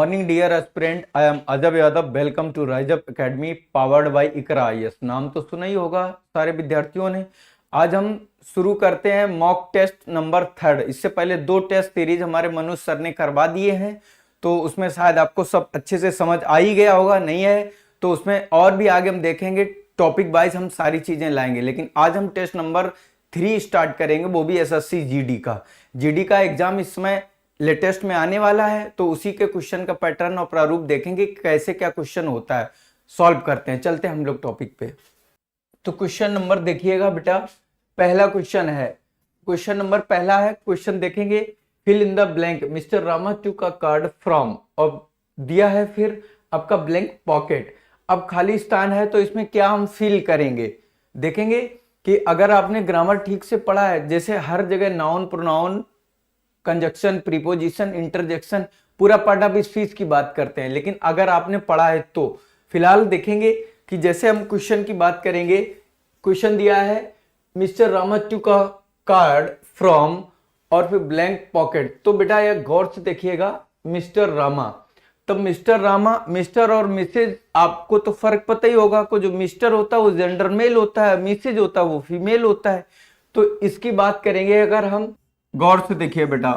Morning dear aspirant, I am Ajab Yadav. Welcome to Rise Up Academy powered by Iqra IAS. नाम तो सुना ही होगा सारे विद्यार्थियों ने। आज हम शुरू करते हैं मॉक टेस्ट नंबर 3। इससे पहले 2 टेस्ट सीरीज हमारे मनोज सर ने करवा दिए हैं, तो उसमें शायद आपको सब अच्छे से समझ आ ही गया होगा। नहीं है तो उसमें और भी आगे हम देखेंगे, टॉपिक वाइज हम सारी चीजें लाएंगे। लेकिन आज हम टेस्ट नंबर 3 स्टार्ट करेंगे, वो भी एसएससी जीडी का। जीडी का एग्जाम इस समय लेटेस्ट में आने वाला है, तो उसी के क्वेश्चन का पैटर्न और प्रारूप देखेंगे कैसे क्या क्वेश्चन होता है, सॉल्व करते हैं। चलते हैं हम लोग टॉपिक पे। तो क्वेश्चन नंबर देखिएगा बेटा, पहला क्वेश्चन है। क्वेश्चन नंबर पहला है, क्वेश्चन देखेंगे, fill in the blank mister Ramachu का कार्ड फ्रॉम, और दिया है फिर आपका ब्लैंक पॉकेट। अब खाली स्थान है तो इसमें क्या हम फिल करेंगे, देखेंगे कि अगर आपने ग्रामर ठीक से पढ़ा है, जैसे हर जगह noun, pronoun, conjunction, preposition, interjection, पूरा पार्ट ऑफ स्पीच की बात करते हैं। लेकिन अगर आपने पढ़ा है तो फिलहाल देखेंगे कि जैसे हम क्वेश्चन की बात करेंगे, क्वेश्चन दिया है मिस्टर रामाचू का कार्ड फ्रॉम और फिर ब्लैंक पॉकेट। तो बेटा यह गौर से देखिएगा, मिस्टर रामा। तब मिस्टर रामा, मिस्टर और मिसेज, आपको तो फर्क पता ही होगा को जो मिस्टर होता है वो जेंडर मेल होता है, मिसेज होता है वो फीमेल होता है। तो इसकी बात करेंगे अगर हम, गौर से देखिए बेटा,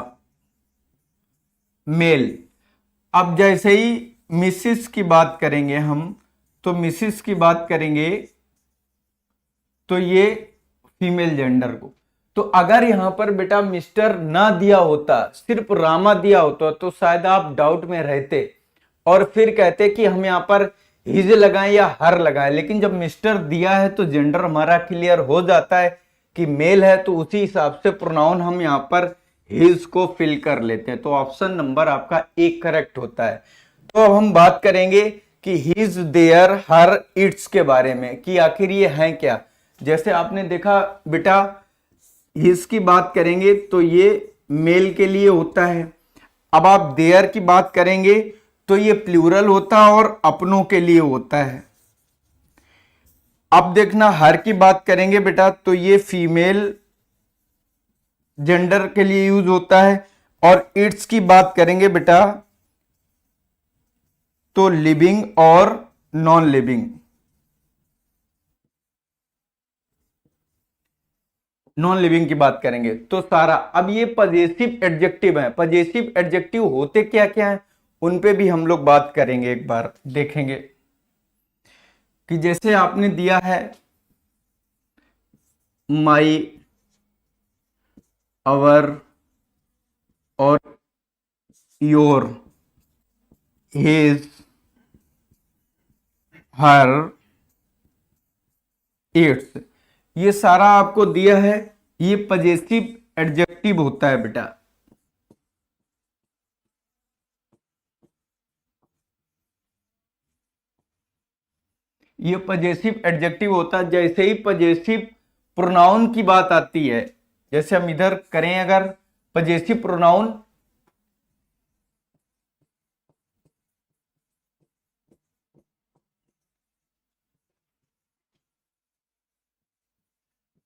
मेल। अब जैसे ही मिसिस की बात करेंगे हम, तो मिसिस की बात करेंगे तो ये फीमेल जेंडर को। तो अगर यहां पर बेटा मिस्टर ना दिया होता, सिर्फ रामा दिया होता, तो शायद आप डाउट में रहते और फिर कहते कि हम यहां पर हिज लगाएं या हर लगाएं। लेकिन जब मिस्टर दिया है तो जेंडर हमारा क्लियर हो जाता है कि मेल है, तो उसी हिसाब से प्रोनाउन हम यहां पर हिज को फिल कर लेते हैं। तो ऑप्शन नंबर आपका 1 करेक्ट होता है। तो अब हम बात करेंगे कि हिज, देयर, हर, इट्स के बारे में कि आखिर ये हैं क्या। जैसे आपने देखा बेटा, हिज की बात करेंगे तो ये मेल के लिए होता है। अब आप देयर की बात करेंगे तो ये प्लूरल होता है और अपनों के लिए होता है। अब देखना, हर की बात करेंगे बेटा तो ये फीमेल जेंडर के लिए यूज होता है। और इट्स की बात करेंगे बेटा तो लिविंग और नॉन लिविंग, नॉन लिविंग की बात करेंगे तो सारा। अब ये पजेसिव एडजेक्टिव है। पजेसिव एडजेक्टिव होते क्या क्या है उन पे भी हम लोग बात करेंगे, एक बार देखेंगे कि जैसे आपने दिया है माई, अवर और योर, हिज, हर, इट्स, ये सारा आपको दिया है, ये पजेसिव एडजेक्टिव होता है बेटा। ये पजेसिव एडजेक्टिव होता है। जैसे ही पजेसिव प्रोनाउन की बात आती है, जैसे हम इधर करें अगर पजेसिव प्रोनाउन,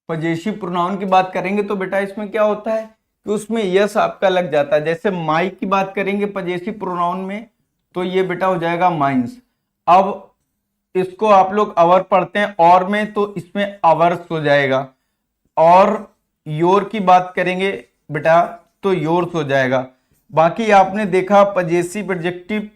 पजेसिव प्रोनाउन की बात करेंगे तो बेटा इसमें क्या होता है कि उसमें यस आपका लग जाता है। जैसे माई की बात करेंगे पजेसिव प्रोनाउन में तो ये बेटा हो जाएगा माइंस। अब इसको आप लोग अवर पढ़ते हैं और में, तो इसमें अवर्स हो जाएगा। और योर की बात करेंगे बेटा तो योर्स हो जाएगा। बाकी आपने देखा पजेसिव एडजेक्टिव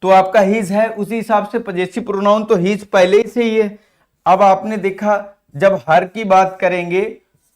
तो आपका हिज है, उसी हिसाब से पजेसिव प्रोनाउन तो हिज पहले ही से ही है। अब आपने देखा जब हर की बात करेंगे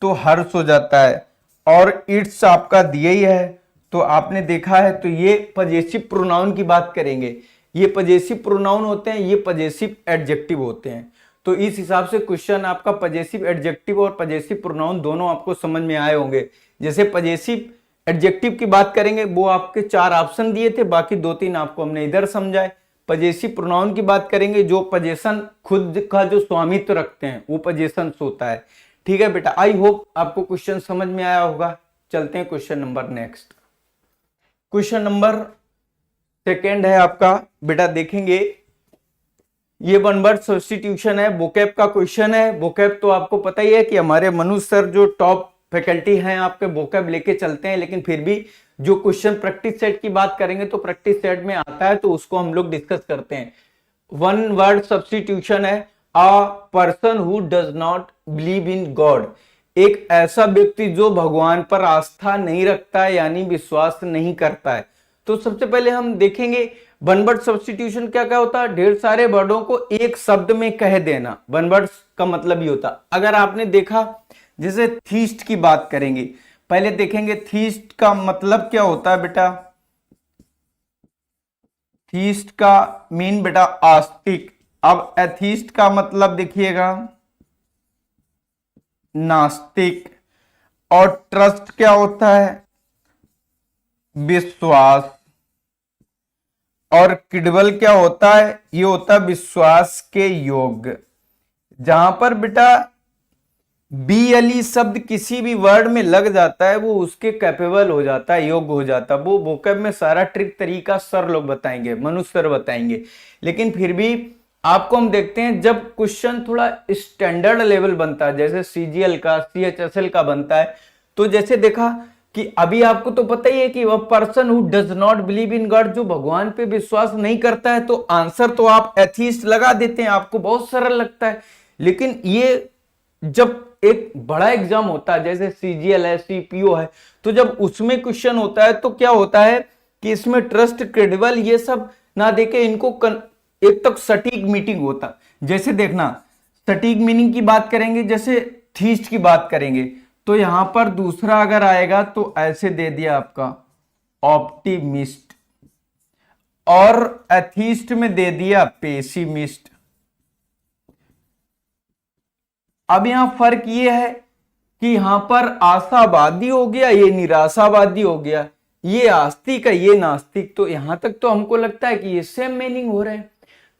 तो हर्ष हो जाता है, और इट्स आपका दिया ही है तो आपने देखा है, तो ये पजेसिव प्रोनाउन की बात करेंगे। ये पजेसिव प्रोनाउन होते हैं, ये पजेसिव एडजेक्टिव होते हैं। तो इस हिसाब से क्वेश्चन आपका पजेसिव एडजेक्टिव और पजेसिव प्रोनाउन दोनों आपको समझ में आए होंगे। जैसे पजेसिव एडजेक्टिव की बात करेंगे, वो आपके 4 ऑप्शन दिए थे, बाकी 2-3 आपको हमने इधर समझाए। पजेसिव प्रोनाउन की बात करेंगे, जो पजेशन खुद का जो स्वामित्व रखते हैं वो पजेशन होता है। ठीक है बेटा, आई होप आपको क्वेश्चन समझ में आया होगा। चलते हैं question number next. Question number 2 है आपका बेटा, देखेंगे ये वन वर्ड सब्स्टिट्यूशन है, वोकैब का क्वेश्चन है। वोकैब तो आपको पता ही है कि हमारे मनुष्य सर जो टॉप फैकल्टी हैं आपके, वोकैब लेके चलते हैं, लेकिन फिर भी जो क्वेश्चन प्रैक्टिस सेट की बात करेंगे तो प्रैक्टिस सेट में आता है, तो उसको हम लोग डिस्कस करते हैं। वन वर्ड सब्स्टिट्यूशन है, a person who does not believe in God, एक ऐसा व्यक्ति जो भगवान पर आस्था नहीं रखता है, यानी विश्वास नहीं करता है। तो सबसे पहले हम देखेंगे वन वर्ड सब्स्टिट्यूशन क्या क्या होता है। ढेर सारे वर्डों को एक शब्द में कह देना, वन वर्ड का मतलब ही होता। अगर आपने देखा, जैसे थीस्ट की बात करेंगे, पहले देखेंगे थीस्ट का मतलब क्या होता है बेटा। थीस्ट का मीन बेटा आस्तिक। अब एथीस्ट का मतलब देखिएगा नास्तिक। और ट्रस्ट क्या होता है, विश्वास। और क्रेडिबल क्या होता है, ये होता है विश्वास के योग्य। जहां पर बेटा BLE शब्द किसी भी वर्ड में लग जाता है वो उसके कैपेबल हो जाता है, योग्य हो जाता है। वो वोकैब में सारा ट्रिक तरीका सर लोग बताएंगे, मनुष्य सर बताएंगे। लेकिन फिर भी आपको हम देखते हैं जब क्वेश्चन थोड़ा स्टैंडर्ड लेवल बनता है, जैसे CGL का, CHSL का बनता है, तो जैसे देखा कि अभी आपको तो पता ही है कि वह person who does not believe in God, जो भगवान पे विश्वास नहीं करता है, तो आंसर तो आप एथीस्ट लगा देते हैं, आपको बहुत सरल लगता है। लेकिन ये जब एक बड़ा एग्जाम होता है, जैसे CGL है, CPO है, तो जब उसमें क्वेश्चन होता है तो क्या होता है कि इसमें ट्रस्ट, क्रेडिबल ये सब ना देके इनको एक तक सटीक मीनिंग होता। जैसे देखना, सटीक मीनिंग की बात करेंगे, जैसे थीस्ट की बात करेंगे, तो यहां पर दूसरा अगर आएगा तो ऐसे दे दिया आपका ऑप्टिमिस्ट, और एथीस्ट में दे दिया पेसिमिस्ट। अब यहां फर्क ये है कि यहां पर आशावादी हो गया, ये निराशावादी हो गया, ये आस्तिक है, ये नास्तिक। तो यहां तक तो हमको लगता है कि ये सेम मीनिंग हो रहे हैं।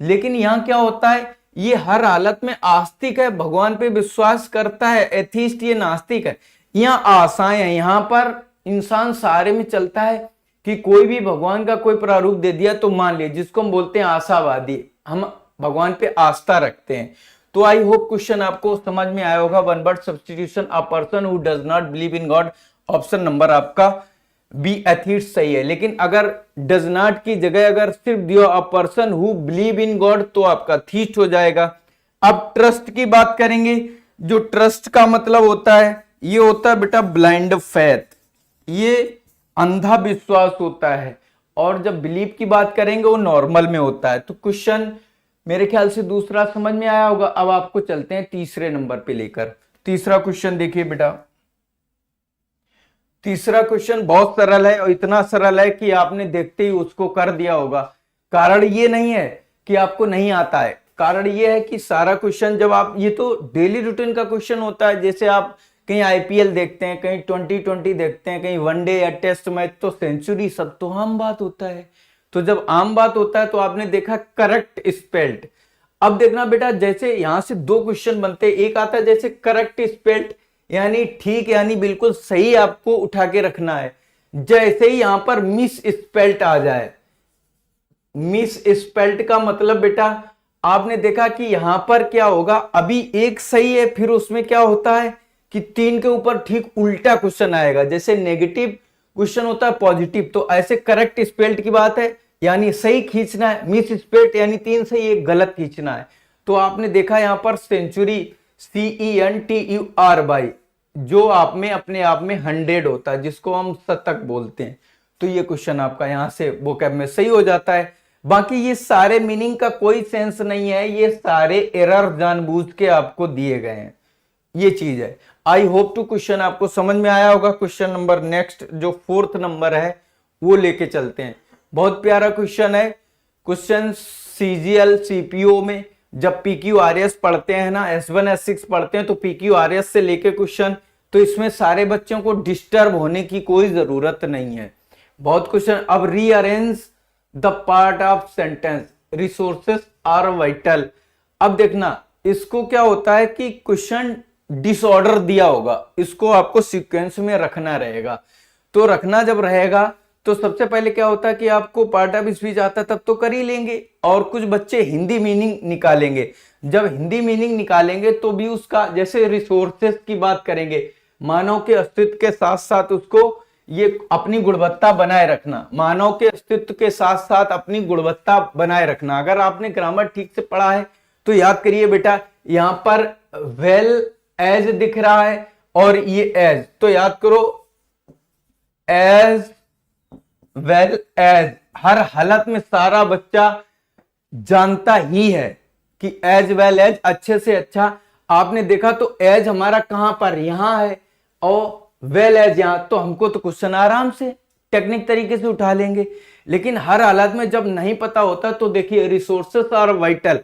लेकिन यहां क्या होता है, ये हर हालत में आस्तिक है, भगवान पे विश्वास करता है, एथीस्ट, ये नास्तिक है। यहां आशाएं हैं, यहां पर इंसान सारे में चलता है कि कोई भी भगवान का कोई प्रारूप दे दिया तो मान लिया, जिसको हम बोलते हैं आशावादी, हम भगवान पे आस्था रखते हैं। तो आई होप क्वेश्चन आपको समझ में आया होगा। One word substitution, a person who does not believe in God, option number आपका बी एथीस्ट सही है। लेकिन अगर डज नॉट की जगह अगर सिर्फ दिया a person who believe in God, तो आपका थीस्ट हो जाएगा। अब ट्रस्ट की बात करेंगे, जो ट्रस्ट का मतलब होता है, ये होता है बेटा ब्लाइंड फेथ, ये अंधा विश्वास होता है। और जब बिलीव की बात करेंगे वो नॉर्मल में होता है। तो क्वेश्चन मेरे ख्याल से दूसरा समझ में आया होगा। अब आपको चलते हैं तीसरे नंबर पे लेकर। तीसरा क्वेश्चन देखिए बेटा, तीसरा क्वेश्चन बहुत सरल है, और इतना सरल है कि आपने देखते ही उसको कर दिया होगा। कारण ये नहीं है कि आपको नहीं आता है, कारण ये है कि सारा क्वेश्चन जब आप, ये तो डेली रूटीन का क्वेश्चन होता है। जैसे आप कहीं IPL देखते हैं, कहीं 2020 देखते हैं, कहीं वनडे या टेस्ट मैच, तो सेंचुरी सब तो आम बात होता है। तो जब आम बात होता है तो आपने देखा करेक्ट स्पेल्ड। अब देखना बेटा, जैसे यहां से दो क्वेश्चन बनते हैं, एक आता है जैसे करेक्ट स्पेल्ड यानी ठीक, यानी बिल्कुल सही आपको उठा के रखना है। जैसे ही यहां पर मिस स्पेल्ट आ जाए, मिस स्पेल्ट का मतलब बेटा आपने देखा कि यहां पर क्या होगा, अभी एक सही है, फिर उसमें क्या होता है कि 3 के ऊपर ठीक उल्टा क्वेश्चन आएगा। जैसे नेगेटिव क्वेश्चन होता है पॉजिटिव, तो ऐसे करेक्ट स्पेल्ड की बात है, यानी सही खींचना है, मिस स्पेल्ट यानी 3 सही एक गलत खींचना है। तो आपने देखा यहां पर सेंचुरी CENTURY, जो आप में अपने आप में 100 होता है, जिसको हम शतक बोलते हैं। तो ये क्वेश्चन आपका यहां से वोकैब में सही हो जाता है। बाकी ये सारे मीनिंग का कोई सेंस नहीं है, ये सारे एरर जानबूझ के आपको दिए गए हैं, ये चीज है। आई होप टू क्वेश्चन आपको समझ में आया होगा। क्वेश्चन नंबर नेक्स्ट जो 4th नंबर है वो लेके चलते हैं। बहुत प्यारा क्वेश्चन है। क्वेश्चन CGL CPO में जब PQRS पढ़ते हैं ना, S1 S6 पढ़ते हैं, तो PQRS से लेके क्वेश्चन, तो इसमें सारे बच्चों को डिस्टर्ब होने की कोई जरूरत नहीं है। बहुत क्वेश्चन। अब rearrange the part of sentence, resources are vital. अब देखना, इसको क्या होता है कि क्वेश्चन डिसऑर्डर दिया होगा, इसको आपको सीक्वेंस में रखना रहेगा। तो रखना जब रहेगा तो सबसे पहले क्या होता है कि आपको पार्ट ऑफ स्पीच आता है तब तो कर ही लेंगे, और कुछ बच्चे हिंदी मीनिंग निकालेंगे। जब हिंदी मीनिंग निकालेंगे तो भी उसका, जैसे रिसोर्सेस की बात करेंगे मानव के अस्तित्व के साथ साथ उसको ये अपनी गुणवत्ता बनाए रखना, मानव के अस्तित्व के साथ साथ अपनी गुणवत्ता बनाए रखना। अगर आपने ग्रामर ठीक से पढ़ा है तो याद करिए बेटा, यहां पर वेल एज दिख रहा है और ये एज, तो याद करो एज वेल एज, हर हालत में सारा बच्चा जानता ही है कि एज वेल एज, अच्छे से अच्छा। आपने देखा तो एज हमारा कहां पर, यहां है, और वेल एज यहां, तो हमको तो क्वेश्चन आराम से टेक्निक तरीके से उठा लेंगे। लेकिन हर हालत में जब नहीं पता होता तो देखिए, रिसोर्सेस आर वाइटल,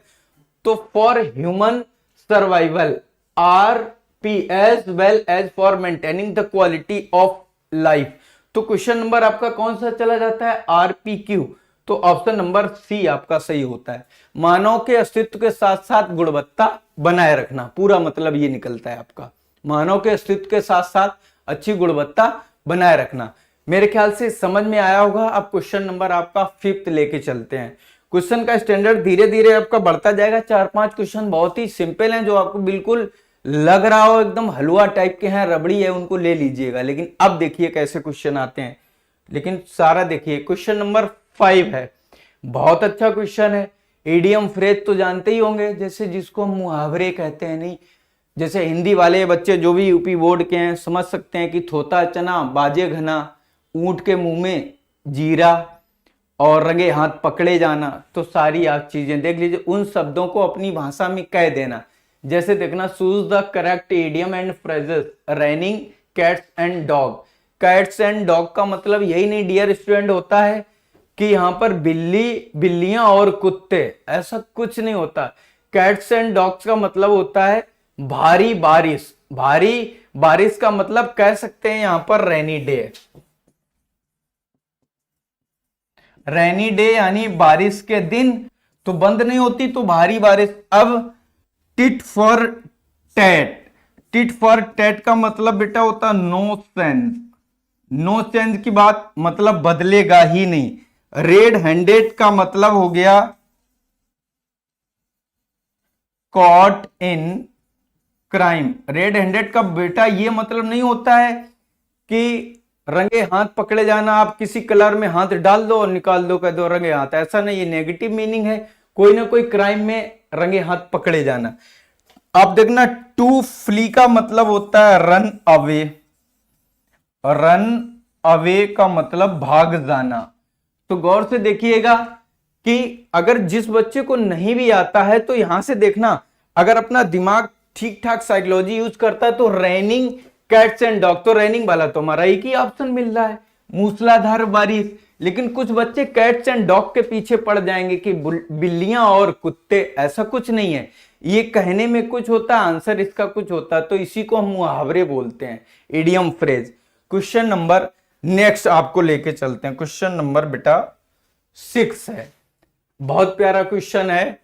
तो for human survival, are P as well as for maintaining the quality of life. तो क्वेश्चन नंबर आपका कौन सा चला जाता है, आरपीक्यू। तो ऑप्शन नंबर सी आपका सही होता है। मानव के अस्तित्व के साथ साथ गुणवत्ता बनाए रखना, पूरा मतलब ये निकलता है आपका, मानव के अस्तित्व के साथ साथ अच्छी गुणवत्ता बनाए रखना। मेरे ख्याल से समझ में आया होगा। अब क्वेश्चन नंबर आपका 5th लेके चलते हैं। क्वेश्चन का स्टैंडर्ड धीरे धीरे आपका बढ़ता जाएगा। 4-5 क्वेश्चन बहुत ही सिंपल हैं, जो आपको बिल्कुल लग रहा हो एकदम हलवा टाइप के हैं, रबड़ी है, उनको ले लीजिएगा। लेकिन अब देखिए कैसे क्वेश्चन आते हैं, लेकिन सारा देखिए। क्वेश्चन नंबर 5 है, बहुत अच्छा क्वेश्चन है। इडियम फ्रेज तो जानते ही होंगे, जैसे जिसको हम मुहावरे कहते हैं, नहीं, जैसे हिंदी वाले बच्चे जो भी यूपी बोर्ड के हैं समझ सकते हैं कि थोता चना बाजे घना, ऊंट के मुंह में जीरा और रंगे हाथ पकड़े जाना। तो सारी आप चीजें देख लीजिए, उन शब्दों को अपनी भाषा में कह देना। जैसे देखना, choose the correct idiom and phrases, raining cats and dog. Cats and dog का मतलब यही नहीं डियर स्टूडेंट होता है कि यहां पर बिल्ली, बिल्लियां और कुत्ते, ऐसा कुछ नहीं होता। कैट्स एंड डॉग्स का मतलब होता है भारी बारिश। भारी बारिश का मतलब कह सकते हैं यहां पर रेनी डे। रेनी डे यानी बारिश के दिन, तो बंद नहीं होती तो भारी बारिश। अब tit for tat, tit for tat का मतलब बेटा होता है नो सेंस। नो चेंज की बात मतलब बदलेगा ही नहीं। रेड हैंडेड का मतलब हो गया caught in crime. Red handed का बेटा ये मतलब नहीं होता है कि रंगे हाथ पकड़े जाना, आप किसी कलर में हाथ डाल दो और निकाल दो, कह दो रंगे हाथ, ऐसा नहीं, ये नेगेटिव मीनिंग है। कोई ना कोई क्राइम में रंगे हाथ पकड़े जाना। आप देखना, टू फ्ली का मतलब होता है रन अवे। रन अवे का मतलब भाग जाना। तो गौर से देखिएगा कि अगर जिस बच्चे को नहीं भी आता है तो यहां से देखना, अगर अपना दिमाग ठीक ठाक साइकोलॉजी यूज करता है तो रेनिंग कैट्स एंड डॉग, तो रेनिंग वाला तो हमारा एक ही ऑप्शन मिल रहा है, मूसलाधार बारिश। लेकिन कुछ बच्चे कैट्स एंड डॉग के पीछे पड़ जाएंगे कि बिल्लियां और कुत्ते, ऐसा कुछ नहीं है। ये कहने में कुछ होता है, आंसर इसका कुछ होता है, तो इसी को हम मुहावरे बोलते हैं, idiom phrase. Question number next आपको लेके चलते हैं। क्वेश्चन नंबर बेटा 6 है, बहुत प्यारा क्वेश्चन है,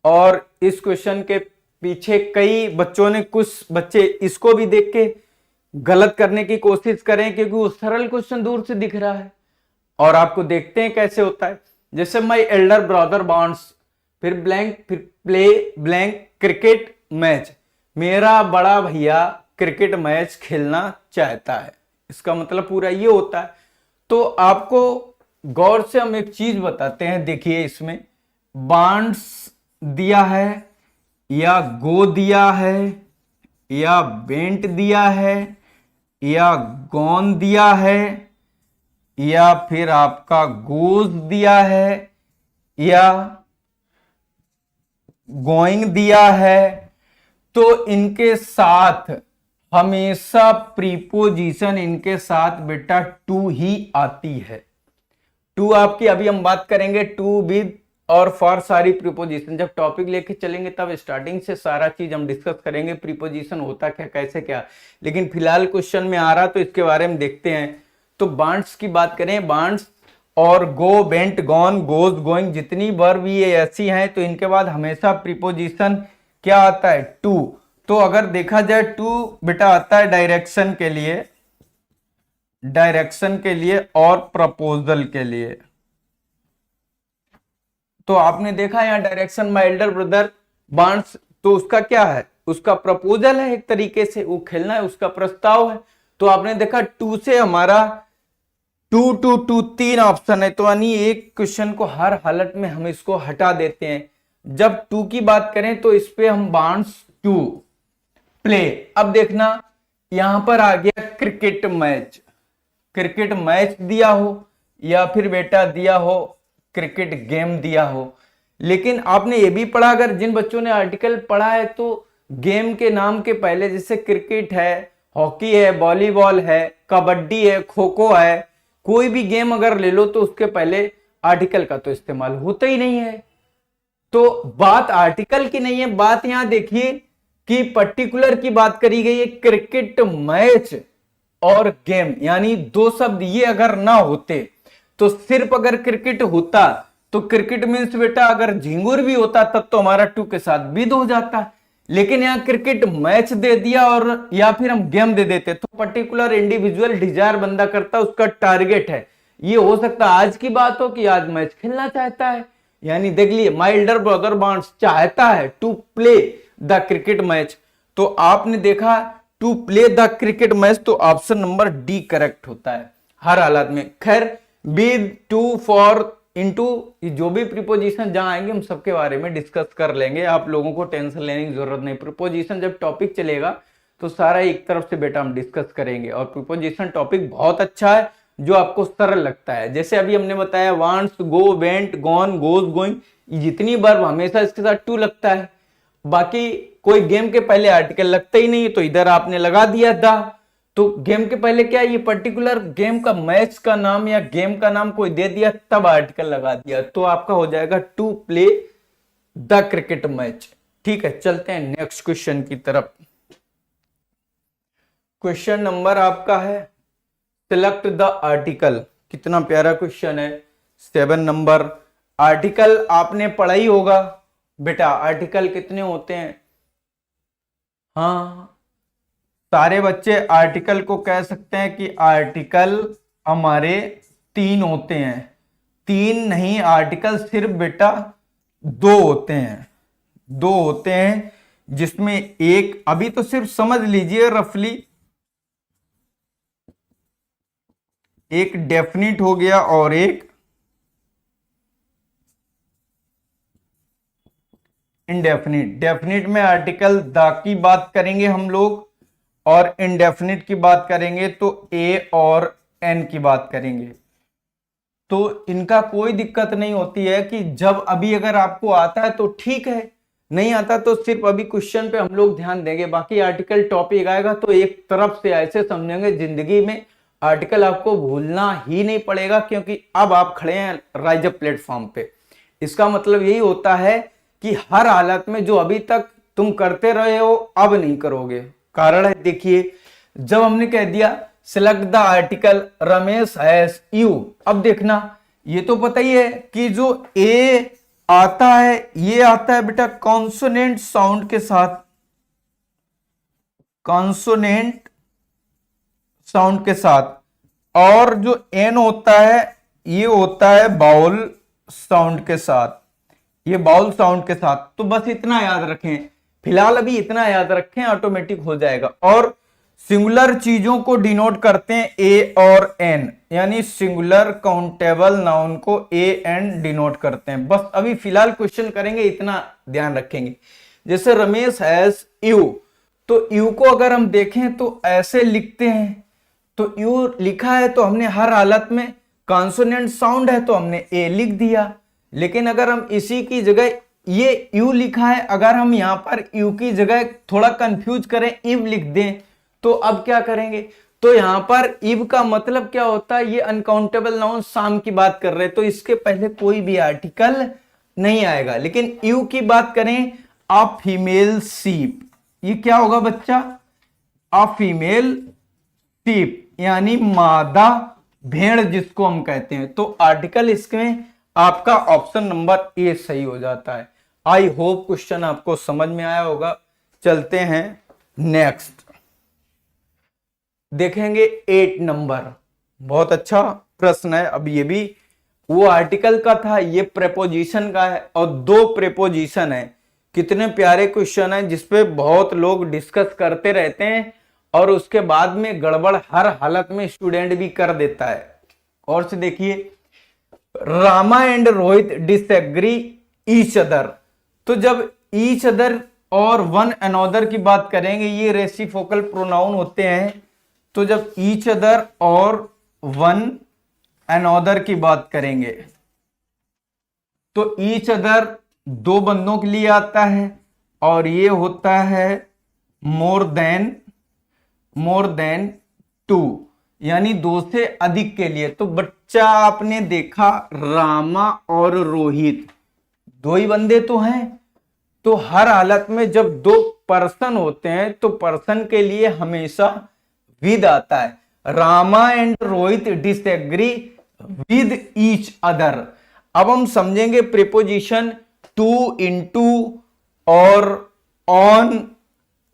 और इस क्वेश्चन के पीछे कई बच्चों ने, कुछ बच्चे इसको भी देख के गलत करने की कोशिश करें क्योंकि वो सरल क्वेश्चन दूर से दिख रहा है। और आपको देखते हैं कैसे होता है। जैसे माई एल्डर ब्रदर वांट्स, फिर ब्लैंक, फिर प्ले ब्लैंक क्रिकेट मैच, मेरा बड़ा भैया क्रिकेट मैच खेलना चाहता है। इसका मतलब पूरा ये होता है। तो आपको गौर से हम एक चीज बताते हैं, देखिए इसमें बांड्स दिया है या गो दिया है या बेंट दिया है या गॉन दिया है या फिर आपका गोज दिया है या गोइंग दिया है, तो इनके साथ हमेशा प्रीपोजिशन इनके साथ बेटा टू ही आती है। टू आपकी अभी हम बात करेंगे टू विद और फॉर सारी प्रीपोजिशन, जब टॉपिक लेके चलेंगे तब स्टार्टिंग से सारा चीज हम डिस्कस करेंगे, प्रीपोजिशन होता क्या, कैसे क्या। लेकिन फिलहाल क्वेश्चन में आ रहा तो इसके बारे में देखते हैं। तो बांड्स की बात करें, बांड्स और गो, बेंट, गॉन, गोज, गोइंग, जितनी वर्ब ये ऐसी हैं तो इनके बाद हमेशा प्रीपोजिशन क्या आता है, टू। तो अगर देखा जाए टू बेटा आता है डायरेक्शन के लिए, डायरेक्शन के लिए और प्रपोजल के लिए। तो आपने देखा यहां direction my Elder brother wants, तो उसका क्या है, उसका प्रपोजल है, एक तरीके से वो खेलना है, उसका प्रस्ताव है। तो आपने देखा टू से हमारा टू टू टू 3 ऑप्शन है, तो यानी एक क्वेश्चन को हर हालत में हम इसको हटा देते हैं। जब टू की बात करें तो इस पे हम वांट्स टू प्ले। अब देखना यहां पर आ गया क्रिकेट मैच, क्रिकेट मैच दिया हो या फिर बेटा दिया हो क्रिकेट गेम दिया हो। लेकिन आपने ये भी पढ़ा, अगर जिन बच्चों ने आर्टिकल पढ़ा है तो गेम के नाम के पहले जैसे क्रिकेट है, हॉकी है, वॉलीबॉल है, कबड्डी है, खो खो है, कोई भी गेम अगर ले लो तो उसके पहले आर्टिकल का तो इस्तेमाल होता ही नहीं है। तो बात आर्टिकल की नहीं है, बात यहां देखिए कि पर्टिकुलर की बात करी गई है, क्रिकेट मैच और गेम, यानी दो शब्द ये अगर ना होते तो सिर्फ अगर क्रिकेट होता तो क्रिकेट मीन्स बेटा अगर झिंगुर भी होता तब तो हमारा टू के साथ विद हो जाता। लेकिन यहां क्रिकेट मैच दे दिया और या फिर हम गेम दे देते तो पर्टिकुलर इंडिविजुअल डिजायर बंदा करता, उसका टारगेट है। ये हो सकता आज की बात हो कि आज मैच खेलना चाहता है, यानी देख लिए माय एल्डर ब्रदर वांट्स चाहता है to play the cricket match. तो आपने देखा to play the cricket match, तो ऑप्शन नंबर डी करेक्ट होता है हर हालत में। खैर विद टू फॉर इनटू जो भी प्रीपोजिशन जहां आएंगे हम सबके बारे में डिस्कस कर लेंगे, आप लोगों को टेंशन लेने की जरूरत नहीं। प्रीपोजिशन जब टॉपिक चलेगा तो सारा एक तरफ से बेटा हम डिस्कस करेंगे। और प्रीपोजिशन टॉपिक बहुत अच्छा है जो आपको सरल लगता है। जैसे अभी हमने बताया वांट्स, गो, वेंट, गॉन, गोज, गोइंग, जितनी बार हमेशा इसके साथ टू लगता है। बाकी कोई गेम के पहले आर्टिकल लगता ही नहीं, तो इधर आपने लगा दिया द। तो गेम के पहले क्या ये पर्टिकुलर गेम का मैच का नाम या गेम का नाम कोई दे दिया तब आर्टिकल लगा दिया, तो आपका हो जाएगा to play the cricket match. ठीक है, चलते हैं नेक्स्ट क्वेश्चन की तरफ। क्वेश्चन नंबर आपका है सिलेक्ट द आर्टिकल। कितना प्यारा क्वेश्चन है, 7 नंबर। आर्टिकल आपने पढ़ा ही होगा बेटा, आर्टिकल कितने होते हैं? हाँ, सारे बच्चे आर्टिकल को कह सकते हैं कि आर्टिकल हमारे 3 होते हैं। 3 नहीं, आर्टिकल सिर्फ बेटा 2 होते हैं, 2 होते हैं, जिसमें एक अभी तो सिर्फ समझ लीजिए रफली, एक डेफिनिट हो गया और एक इंडेफिनिट। डेफिनिट में आर्टिकल द की बात करेंगे हम लोग और इंडेफिनिट की बात करेंगे तो ए और एन की बात करेंगे। तो इनका कोई दिक्कत नहीं होती है कि जब अभी अगर आपको आता है तो ठीक है, नहीं आता तो सिर्फ अभी क्वेश्चन पे हम लोग ध्यान देंगे। बाकी आर्टिकल टॉपिक आएगा तो एक तरफ से ऐसे समझेंगे जिंदगी में आर्टिकल आपको भूलना ही नहीं पड़ेगा, क्योंकि अब आप खड़े हैं राइज अप प्लेटफॉर्म पे। इसका मतलब यही होता है कि हर हालत में जो अभी तक तुम करते रहे हो अब नहीं करोगे। कारण है देखिए, जब हमने कह दिया select the article Ramesh has you, अब देखना ये तो पता ही है कि जो ए आता है ये आता है बेटा कॉन्सोनेंट साउंड के साथ, कॉन्सोनेंट साउंड के साथ, और जो एन होता है ये होता है बाउल साउंड के साथ, ये बाउल साउंड के साथ। तो बस इतना याद रखें, फिलहाल अभी इतना याद रखें, ऑटोमेटिक हो जाएगा। और सिंगुलर चीजों को डिनोट करते हैं ए और एन, यानी सिंगुलर काउंटेबल नाउन को ए एन डिनोट करते हैं। बस अभी फिलहाल क्वेश्चन करेंगे, इतना ध्यान रखेंगे। जैसे रमेश हैज यू, तो यू को अगर हम देखें तो ऐसे लिखते हैं, तो यू लिखा है तो हमने हर हालत में कॉन्सोनेंट साउंड है तो हमने ए लिख दिया। लेकिन अगर हम इसी की जगह ये यू लिखा है, अगर हम यहां पर यू की जगह थोड़ा कंफ्यूज करें इव लिख दें तो अब क्या करेंगे? तो यहां पर इव का मतलब क्या होता है, ये अनकाउंटेबल नाउन शाम की बात कर रहे हैं तो इसके पहले कोई भी आर्टिकल नहीं आएगा। लेकिन यू की बात करें अ फीमेल शीप, ये क्या होगा बच्चा? अ फीमेल शीप, यानी मादा भेड़ जिसको हम कहते हैं। तो आर्टिकल इसमें आपका ऑप्शन नंबर ए सही हो जाता है। आई होप क्वेश्चन आपको समझ में आया होगा। चलते हैं नेक्स्ट, देखेंगे 8 नंबर। बहुत अच्छा प्रश्न है। अब ये भी वो आर्टिकल का था, ये प्रेपोजिशन का है और 2 प्रेपोजिशन है, कितने प्यारे क्वेश्चन है जिसपे बहुत लोग डिस्कस करते रहते हैं और उसके बाद में गड़बड़ हर हालत में स्टूडेंट भी कर देता है। और से देखिए, Rama and Rohit disagree each other. तो जब ईच अदर और वन अनदर की बात करेंगे, ये रेसिप्रोकल प्रोनाउन होते हैं। तो जब ईच अदर और वन अनदर की बात करेंगे तो ईच अदर दो बंदों के लिए आता है और ये होता है मोर देन टू, यानी दो से अधिक के लिए। तो बच्चा आपने देखा रामा और रोहित दो ही बंदे तो हैं, तो हर हालत में जब दो पर्सन होते हैं तो पर्सन के लिए हमेशा विद आता है। Rama and Rohit disagree with each other. अब हम समझेंगे प्रीपोजिशन टू, इनटू और ऑन,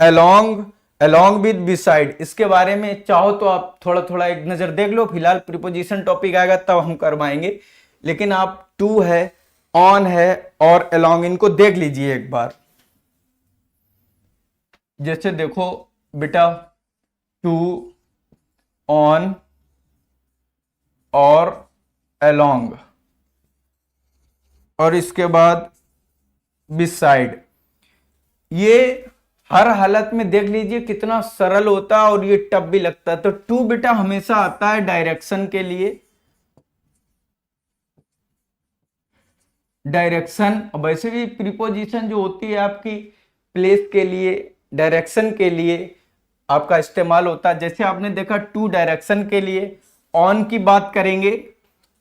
अलोंग विद, बिसाइड। इसके बारे में चाहो तो आप थोड़ा थोड़ा एक नजर देख लो। फिलहाल प्रीपोजिशन टॉपिक आएगा तब हम करवाएंगे, लेकिन आप टू है, ऑन है और अलोंग, इनको देख लीजिए एक बार। जैसे देखो बेटा, टू, ऑन और अलोंग, और इसके बाद बिसाइड। ये हर हालत में देख लीजिए कितना सरल होता है और ये टफ भी लगता है। तो टू बेटा हमेशा आता है डायरेक्शन के लिए, डायरेक्शन। वैसे भी प्रीपोजिशन जो होती है आपकी प्लेस के लिए, डायरेक्शन के लिए आपका इस्तेमाल होता है। जैसे आपने देखा टू डायरेक्शन के लिए। ऑन की बात करेंगे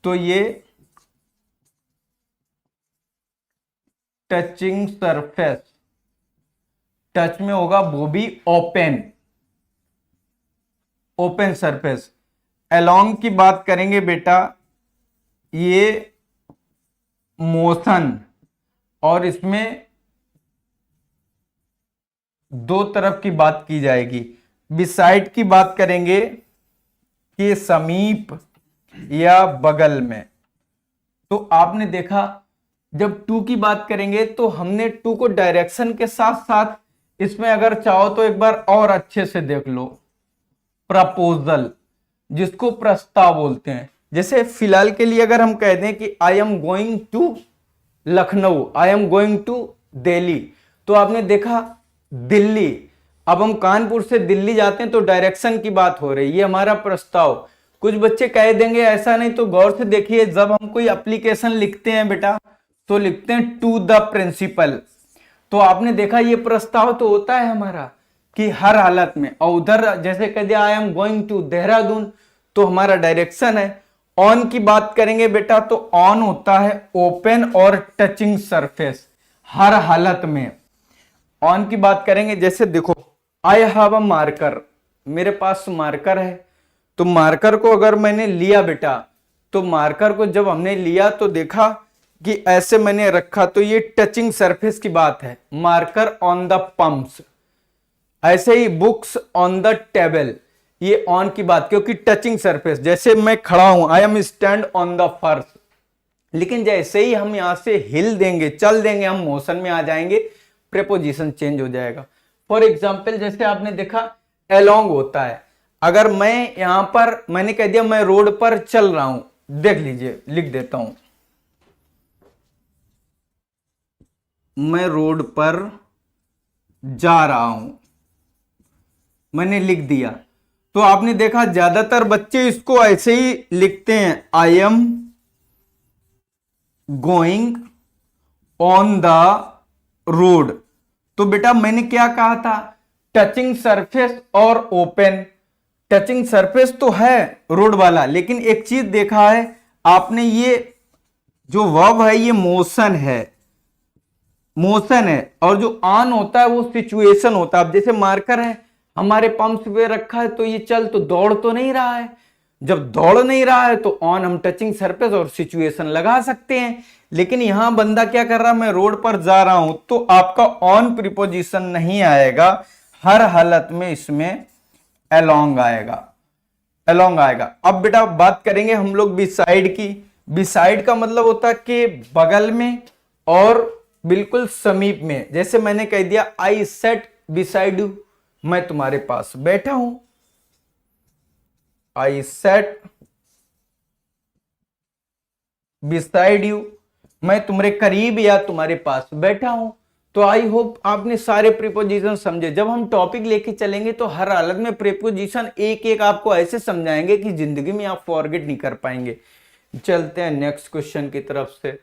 तो ये टचिंग सरफेस, टच में होगा वो भी ओपन सरफेस। अलोंग की बात करेंगे बेटा, ये मोशन, और इसमें दो तरफ की बात की जाएगी। बिसाइड की बात करेंगे कि समीप या बगल में। तो आपने देखा जब टू की बात करेंगे तो हमने टू को डायरेक्शन के साथ साथ इसमें अगर चाहो तो एक बार और अच्छे से देख लो, प्रपोजल, जिसको प्रस्ताव बोलते हैं। जैसे फिलहाल के लिए अगर हम कह दें कि I am going to Lucknow, I am going to Delhi, तो आपने देखा दिल्ली। अब हम कानपुर से दिल्ली जाते हैं तो डायरेक्शन की बात हो रही है, ये हमारा प्रस्ताव। कुछ बच्चे कह देंगे ऐसा नहीं, तो गौर से देखिए, जब हम कोई एप्लीकेशन लिखते हैं बेटा तो लिखते हैं टू द प्रिंसिपल। तो आपने देखा ये प्रस्ताव तो होता है हमारा कि हर हालत में। और उधर जैसे कह दिया I am going to Dehradun, तो हमारा डायरेक्शन है। ऑन की बात करेंगे बेटा तो ऑन होता है ओपन और टचिंग सरफेस, हर हालत में। ऑन की बात करेंगे, जैसे देखो आई हैव अ मार्कर, मेरे पास मार्कर है। तो मार्कर को अगर मैंने लिया बेटा, तो मार्कर को जब हमने लिया तो देखा कि ऐसे मैंने रखा, तो ये टचिंग सरफेस की बात है। मार्कर ऑन द पंप्स, ऐसे ही बुक्स ऑन द टेबल, ये ऑन की बात, क्योंकि टचिंग सरफेस। जैसे मैं खड़ा हूं, I am stand on the फर्श, लेकिन जैसे ही हम यहां से हिल देंगे, चल देंगे, हम मोशन में आ जाएंगे, प्रीपोजिशन चेंज हो जाएगा। फॉर एग्जाम्पल जैसे आपने देखा अलोंग होता है। अगर मैं यहां पर मैंने कह दिया मैं रोड पर चल रहा हूं, देख लीजिए लिख देता हूं, मैं रोड पर जा रहा हूं, मैंने लिख दिया। तो आपने देखा ज्यादातर बच्चे इसको ऐसे ही लिखते हैं, आई am going on the road. तो बेटा मैंने क्या कहा था, टचिंग सरफेस और ओपन। टचिंग सरफेस तो है रोड वाला, लेकिन एक चीज देखा है आपने, ये जो वर्ब है ये मोशन है, मोशन है। और जो ऑन होता है वो सिचुएशन होता है। अब जैसे मार्कर है हमारे पंप पे रखा है, तो ये चल तो दौड़ तो नहीं रहा है। जब दौड़ नहीं रहा है तो ऑन हम टचिंग सरफेस और सिचुएशन लगा सकते हैं। लेकिन यहां बंदा क्या कर रहा है, मैं रोड पर जा रहा हूं, तो आपका ऑन प्रीपोजिशन नहीं आएगा, हर हालत में इसमें अलोंग आएगा, अलोंग आएगा। अब बेटा बात करेंगे हम लोग बिसाइड की। बिसाइड का मतलब होता है कि बगल में और बिल्कुल समीप में, जैसे मैंने कह दिया आई सेट बिसाइड यू, मैं तुम्हारे पास बैठा हूं। आई सेट बिसाइड यू, मैं तुम्हारे करीब या तुम्हारे पास बैठा हूं। तो आई होप आपने सारे प्रीपोजिशन समझे। जब हम टॉपिक लेके चलेंगे तो हर हालत में प्रीपोजिशन एक एक आपको ऐसे समझाएंगे कि जिंदगी में आप फॉरगेट नहीं कर पाएंगे। चलते हैं नेक्स्ट क्वेश्चन की तरफ से।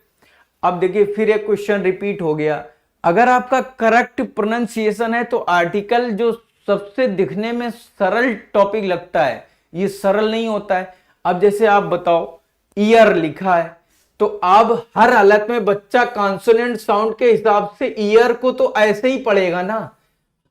अब देखिए फिर एक क्वेश्चन रिपीट हो गया। अगर आपका करेक्ट प्रोनाउंसिएशन है तो आर्टिकल जो सबसे दिखने में सरल टॉपिक लगता है, ये सरल नहीं होता है। अब जैसे आप बताओ ईयर लिखा है, तो अब हर हालत में बच्चा कॉन्सोनेंट साउंड के हिसाब से ईयर को तो ऐसे ही पढ़ेगा ना,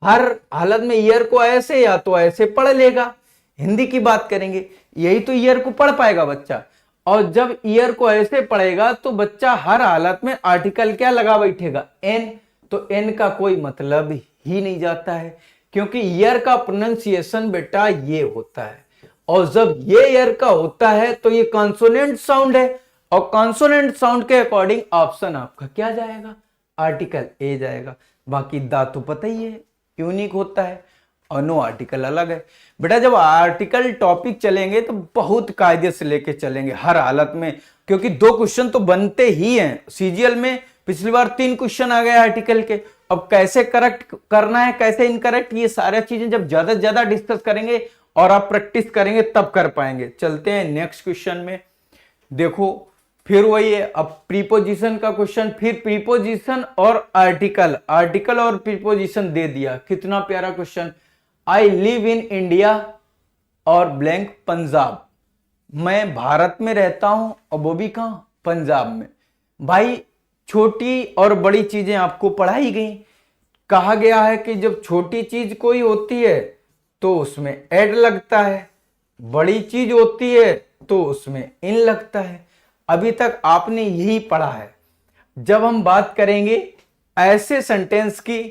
हर हालत में ईयर को ऐसे या तो ऐसे पढ़ लेगा। हिंदी की बात करेंगे, यही तो ईयर को पढ़ पाएगा बच्चा। और जब ईयर को ऐसे पढ़ेगा तो बच्चा हर हालत में आर्टिकल क्या लगा बैठेगा, एन। तो एन का कोई मतलब ही नहीं जाता है, क्योंकि ईयर का प्रोनाउंसिएशन बेटा ये होता है, और जब ये ईयर का होता है तो ये कॉन्सोनेंट साउंड है, और कॉन्सोनेंट साउंड के अकॉर्डिंग ऑप्शन आपका क्या जाएगा, आर्टिकल ए जाएगा। बाकी दा तो पता ही है यूनिक होता है, और नो आर्टिकल अलग है। बेटा जब आर्टिकल टॉपिक चलेंगे तो बहुत कायदे से लेके चलेंगे हर हालत में, क्योंकि 2 क्वेश्चन तो बनते ही हैं सीजीएल में। पिछली बार 3 क्वेश्चन आ गए आर्टिकल के। अब कैसे करेक्ट करना है, कैसे इनकरेक्ट, ये सारी चीजें जब ज्यादा से ज्यादा डिस्कस करेंगे और आप प्रैक्टिस करेंगे तब कर पाएंगे। चलते हैं नेक्स्ट क्वेश्चन में। देखो फिर वही है, अब प्रीपोजिशन का क्वेश्चन, फिर प्रीपोजिशन और आर्टिकल, आर्टिकल और प्रीपोजिशन दे दिया। कितना प्यारा question. I live in India और ब्लैंक पंजाब, मैं भारत में रहता हूं और वो भी कहां, पंजाब में। भाई छोटी और बड़ी चीजें आपको पढ़ाई गई। कहा गया है कि जब छोटी चीज कोई होती है तो उसमें एड लगता है, बड़ी चीज होती है तो उसमें इन लगता है। अभी तक आपने यही पढ़ा है। जब हम बात करेंगे ऐसे सेंटेंस की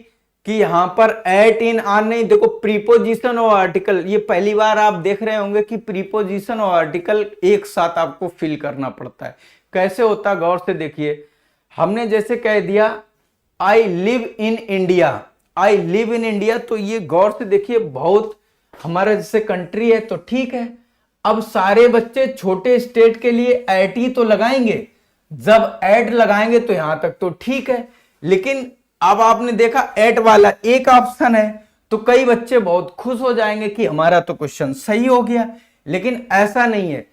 कि यहां पर एट इन आन नहीं, देखो प्रीपोजिशन और आर्टिकल, ये पहली बार आप देख रहे होंगे कि प्रीपोजिशन और आर्टिकल एक साथ आपको फिल करना पड़ता है। कैसे होता है गौर से देखिए। हमने जैसे कह दिया I live in India, I live in India, तो ये गौर से देखिए बहुत हमारा जैसे कंट्री है तो ठीक है। अब सारे बच्चे छोटे स्टेट के लिए एट ही तो लगाएंगे, जब एट लगाएंगे तो यहां तक तो ठीक है। लेकिन अब आपने देखा एट वाला एक ऑप्शन है तो कई बच्चे बहुत खुश हो जाएंगे कि हमारा तो क्वेश्चन सही हो गया, लेकिन ऐसा नहीं है।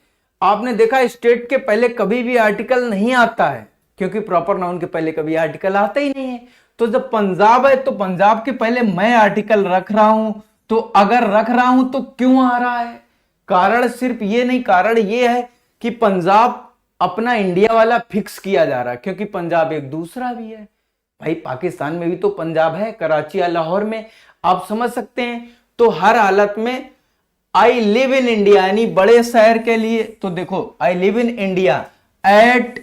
आपने देखा स्टेट के पहले कभी भी आर्टिकल नहीं आता है, क्योंकि प्रॉपर नाउन के पहले कभी आर्टिकल आता ही नहीं है। तो जब पंजाब है तो पंजाब के पहले मैं आर्टिकल रख रहा हूं, तो अगर रख रहा हूं तो क्यों आ रहा है, कारण सिर्फ ये नहीं, कारण ये है कि पंजाब अपना इंडिया वाला फिक्स किया जा रहा है, क्योंकि पंजाब एक दूसरा भी है। भाई पाकिस्तान में भी तो पंजाब है, कराची या लाहौर में, आप समझ सकते हैं। तो हर हालत में आई लिव इन इंडिया यानी बड़े शहर के लिए, तो देखो I live in India at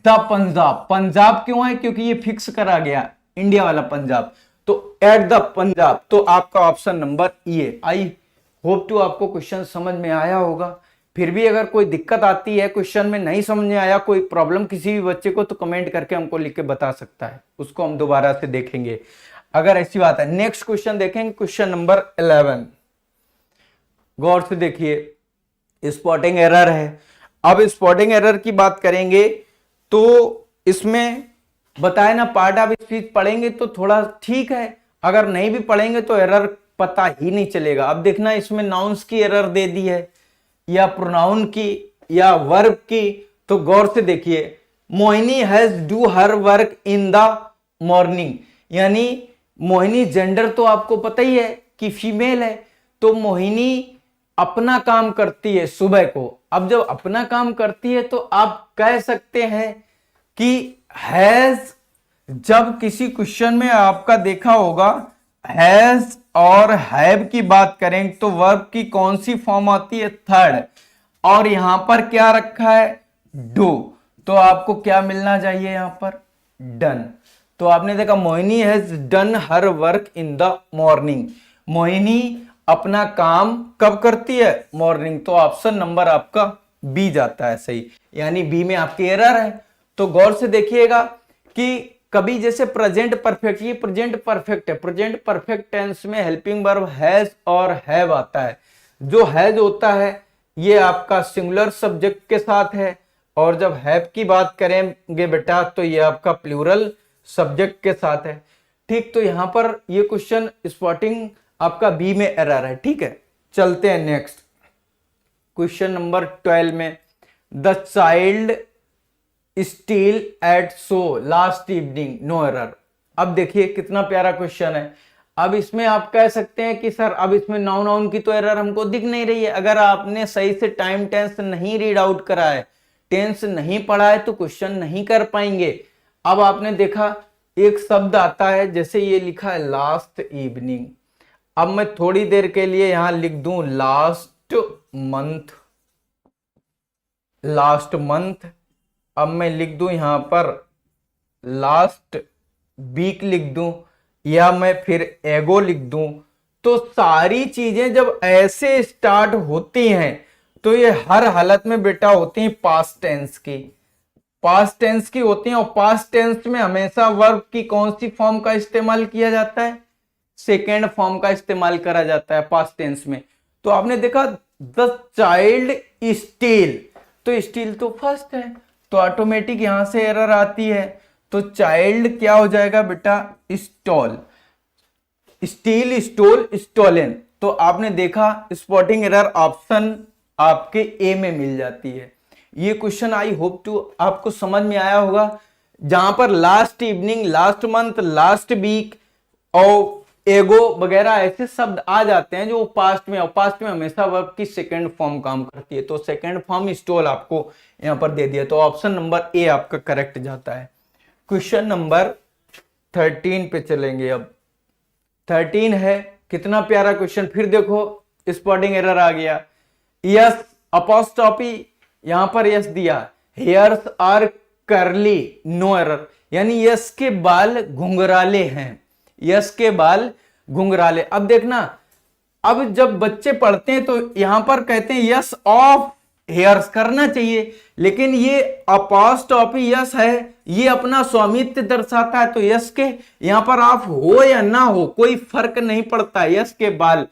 the Punjab, Punjab क्यों है, क्योंकि ये फिक्स करा गया इंडिया वाला पंजाब, तो एट द पंजाब। तो आपका ऑप्शन नंबर ई है। आई होप टू आपको क्वेश्चन समझ में आया होगा। फिर भी अगर कोई दिक्कत आती है, क्वेश्चन में नहीं समझ में आया, कोई प्रॉब्लम किसी भी बच्चे को, तो कमेंट करके हमको लिख के बता सकता है, उसको हम दोबारा से देखेंगे अगर ऐसी बात है। नेक्स्ट क्वेश्चन देखेंगे, क्वेश्चन नंबर 11। गौर से देखिए स्पॉटिंग एरर है। अब स्पॉटिंग एरर की बात करेंगे तो इसमें बताए ना, पार्ट ऑफ स्पीच पढ़ेंगे तो थोड़ा ठीक है, अगर नहीं भी पढ़ेंगे तो एरर पता ही नहीं चलेगा। अब देखना इसमें नाउन्स की एरर दे दी है या प्रोनाउन की या वर्ब की, तो गौर से देखिए Mohini has do her work in the morning, यानी मोहिनी जेंडर तो आपको पता ही है कि फीमेल है, तो मोहिनी अपना काम करती है सुबह को। अब जब अपना काम करती है तो आप कह सकते हैं कि हैज, जब किसी क्वेश्चन में आपका देखा होगा हैज और हैव की बात करें तो वर्ब की कौन सी फॉर्म आती है, थर्ड, और यहां पर क्या रखा है, डू, तो आपको क्या मिलना चाहिए यहां पर, डन। तो आपने देखा Mohini has done her work in the morning, Mohini अपना काम कब करती है, मॉर्निंग। तो ऑप्शन नंबर आपका बी जाता है सही, यानी बी में आपकी एरर है। तो गौर से देखिएगा कि कभी जैसे प्रेजेंट परफेक्ट, ये प्रेजेंट परफेक्ट है, प्रेजेंट परफेक्ट टेंस में हेल्पिंग वर्ब हैज और हैव आता है। जो हैज होता है ये आपका सिंगुलर सब्जेक्ट के साथ है, और जब हैव की बात करेंगे बेटा तो ये आपका प्लूरल सब्जेक्ट के साथ है। ठीक, तो यहां पर ये क्वेश्चन स्पॉटिंग आपका बी में एरर है। ठीक है, चलते हैं नेक्स्ट क्वेश्चन नंबर 12 में। The child steal ate so last evening, no error. अब देखिए कितना प्यारा क्वेश्चन है। अब इसमें आप कह सकते हैं कि सर अब इसमें नाउन की तो एरर हमको दिख नहीं रही है। अगर आपने सही से टाइम टेंस नहीं रीड आउट करा है, टेंस नहीं पढ़ा है, तो क्वेश्चन नहीं कर पाएंगे। अब आपने देखा एक शब्द आता है, जैसे ये लिखा है लास्ट इवनिंग। अब मैं थोड़ी देर के लिए यहां लिख दूं लास्ट मंथ, लास्ट मंथ। अब मैं लिख दूं यहां पर लास्ट वीक लिख दूं, या मैं फिर एगो लिख दूं। तो सारी चीजें जब ऐसे स्टार्ट होती हैं तो ये हर हालत में बेटा होती हैं पास्ट टेंस की, पास्ट टेंस की होती हैं। और पास्ट टेंस में हमेशा वर्ब की कौन सी फॉर्म का इस्तेमाल किया जाता है? सेकेंड फॉर्म का इस्तेमाल करा जाता है पास्ट टेंस में। तो आपने देखा द चाइल्ड स्टील, तो स्टील तो फर्स्ट है, तो ऑटोमेटिक यहां से एरर आती है। तो चाइल्ड क्या हो जाएगा बेटा? Stall, steal, stole, stolen. तो आपने देखा स्पॉटिंग एरर ऑप्शन आपके ए में मिल जाती है। ये क्वेश्चन आई होप टू आपको समझ में आया होगा, जहां पर last evening, last month, last week और एगो वगैरह ऐसे शब्द आ जाते हैं जो पास्ट में, और पास्ट में हमेशा वर्ब की सेकंड फॉर्म काम करती है। तो सेकंड फॉर्म स्टोल आपको यहां पर दे दिया, तो ऑप्शन नंबर ए आपका करेक्ट जाता है। क्वेश्चन नंबर 13 पे चलेंगे। अब 13 है, कितना प्यारा क्वेश्चन। फिर देखो स्पॉटिंग एरर आ गया। यस अपॉस्ट्रोफी, यहां पर यस दिया, hairs are curly, no error. यानी यस के बाल घुंघराले हैं, यस के बाल घुंघराले। अब देखना, अब जब बच्चे पढ़ते हैं तो यहां पर कहते हैं यस ऑफ हेयर्स करना चाहिए, लेकिन ये अपॉस्ट्रोफी यस है, ये अपना स्वामित्व दर्शाता है। तो यस के यहां पर आप हो या ना हो कोई फर्क नहीं पड़ता, यस के बाल।